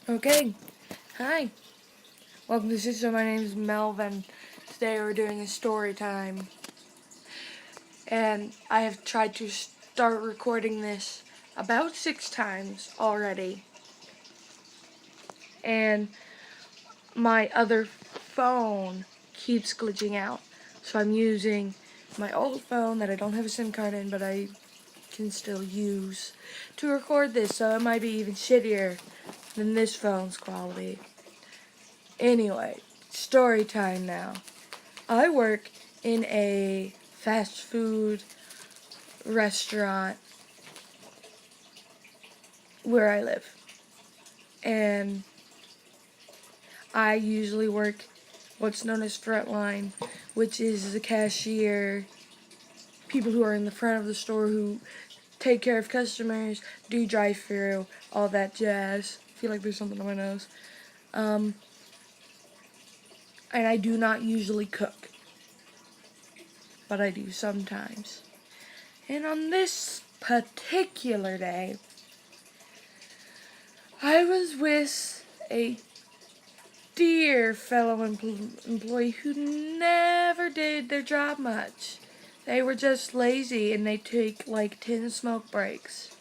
Okay, hi. Welcome to Sister. My name is Melvin. Today we're doing a story time. And I have tried to start recording this about 6 times already. And my other phone keeps glitching out. So I'm using my old phone that I don't have a SIM card in, but I can still use to record this. So it might be even shittier than this phone's quality. Anyway, story time now. I work in a fast food restaurant where I live. And I usually work what's known as frontline, which is the cashier, people who are in the front of the store who take care of customers, do drive-through, all that jazz. I feel like there's something on my nose. And I do not usually cook, but I do sometimes. And on this particular day, I was with a dear fellow employee who never did their job much. They were just lazy and they take like 10 smoke breaks.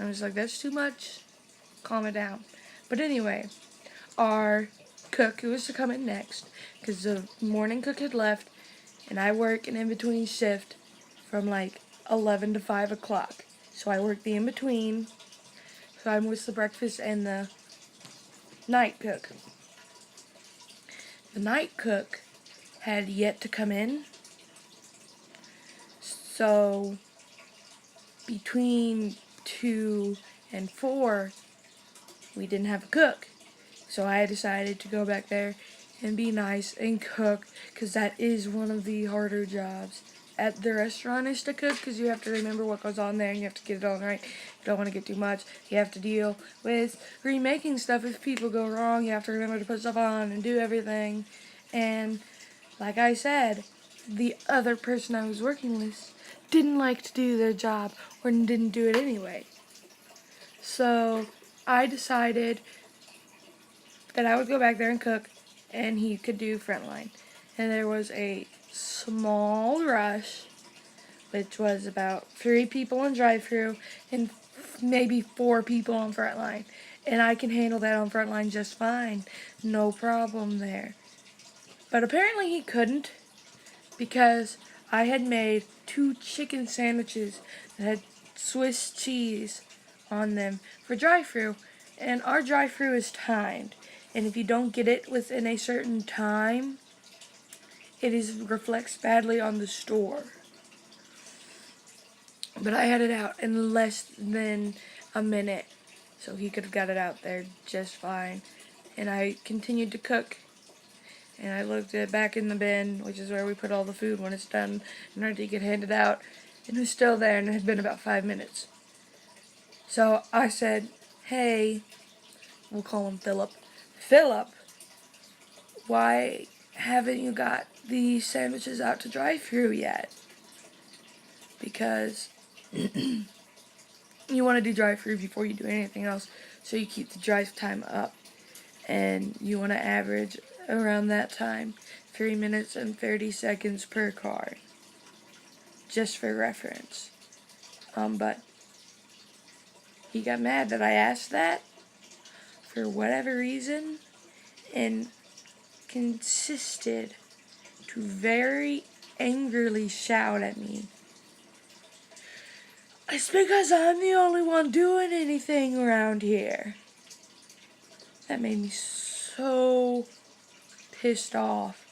I was like, that's too much. Calm it down. But anyway, our cook, who was to come in next, because the morning cook had left, and I work an in-between shift from like 11 to 5 o'clock. So I work the in-between. So I'm with the breakfast and the night cook. The night cook had yet to come in. So between 2 and 4, we didn't have a cook. So I decided to go back there and be nice and cook, because that is one of the harder jobs at the restaurant, is to cook, because you have to remember what goes on there and you have to get it all right. You don't want to get too much. You have to deal with remaking stuff if people go wrong. You have to remember to put stuff on and do everything. And like I said, the other person I was working with didn't like to do their job or didn't do it anyway. So I decided that I would go back there and cook, and he could do frontline. And there was a small rush, which was about 3 people on drive-through and maybe 4 people on frontline. And I can handle that on frontline just fine. No problem there. But apparently he couldn't, because I had made 2 chicken sandwiches that had Swiss cheese on them for drive-through, and our drive-through is timed. And if you don't get it within a certain time, it reflects badly on the store. But I had it out in less than a minute, so he could have got it out there just fine. And I continued to cook. And I looked it back in the bin, which is where we put all the food when it's done and ready to get handed out. And it was still there, and it had been about 5 minutes. So I said, hey, we'll call him Philip. Philip, why haven't you got the sandwiches out to drive-through yet? Because you want to do drive-through before you do anything else, so you keep the drive time up. And you want to average around that time, 3 minutes and 30 seconds per car. Just for reference. But he got mad that I asked that for whatever reason, and consisted to very angrily shout at me. It's because I'm the only one doing anything around here. That made me so pissed off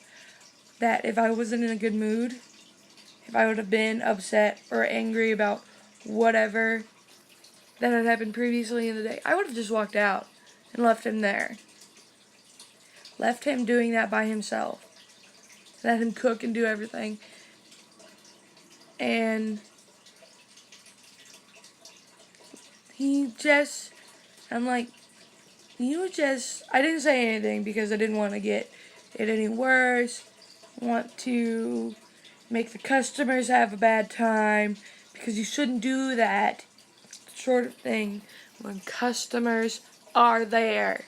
that if I wasn't in a good mood, if I would have been upset or angry about whatever that had happened previously in the day, I would have just walked out and left him there. Left him doing that by himself. Let him cook and do everything. And I'm like, I didn't say anything because I didn't want to get it any worse. Want to make the customers have a bad time, because you shouldn't do that sort of thing when customers are there.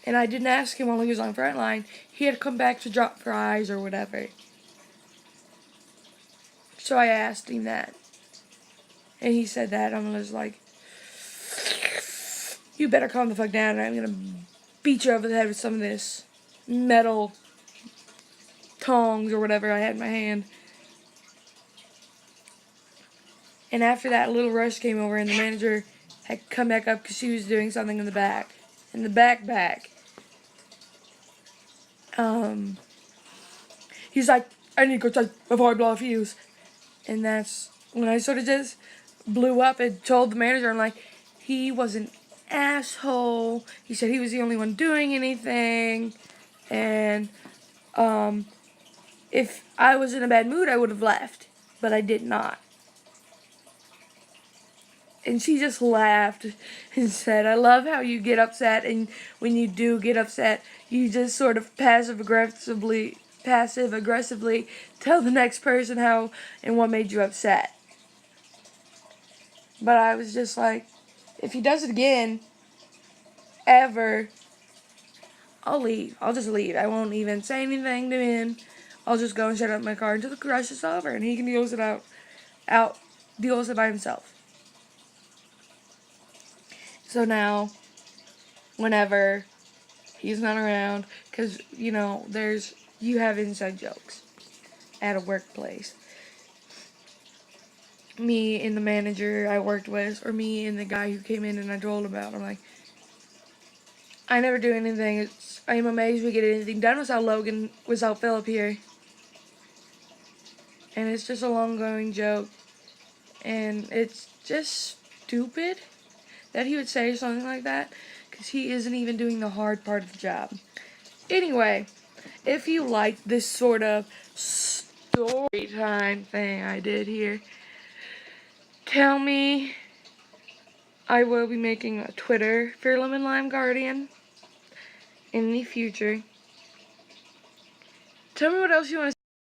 and I didn't ask him while he was on Frontline. He had come back to drop fries or whatever. So I asked him that. And he said that. I was like, you better calm the fuck down, and I'm gonna beat you over the head with some of this metal tongs or whatever I had in my hand. And after that, a little rush came over, and the manager had come back up because she was doing something in the back. In the back. He's like, I need to go check before I blow a fuse. And that's when I sort of just blew up and told the manager, I'm like, he was an asshole. He said he was the only one doing anything. And if I was in a bad mood, I would have left. But I did not. And she just laughed and said, I love how you get upset, and when you do get upset, you just sort of passive aggressively tell the next person how and what made you upset. But I was just like, if he does it again, ever, I'll leave. I'll just leave. I won't even say anything to him. I'll just go and shut up my car until the crush is over, and he can deal with it deal with it by himself. So now, whenever he's not around, because, you know, you have inside jokes at a workplace. Me and the manager I worked with, or me and the guy who came in and I told about, I'm like, I never do anything. I am amazed we get anything done without Philip here. And it's just a long-going joke. And it's just stupid that he would say something like that, because he isn't even doing the hard part of the job. Anyway, if you like this sort of story time thing I did here, tell me. I will be making a Twitter for Lemon Lime Guardian in the future. Tell me what else you want to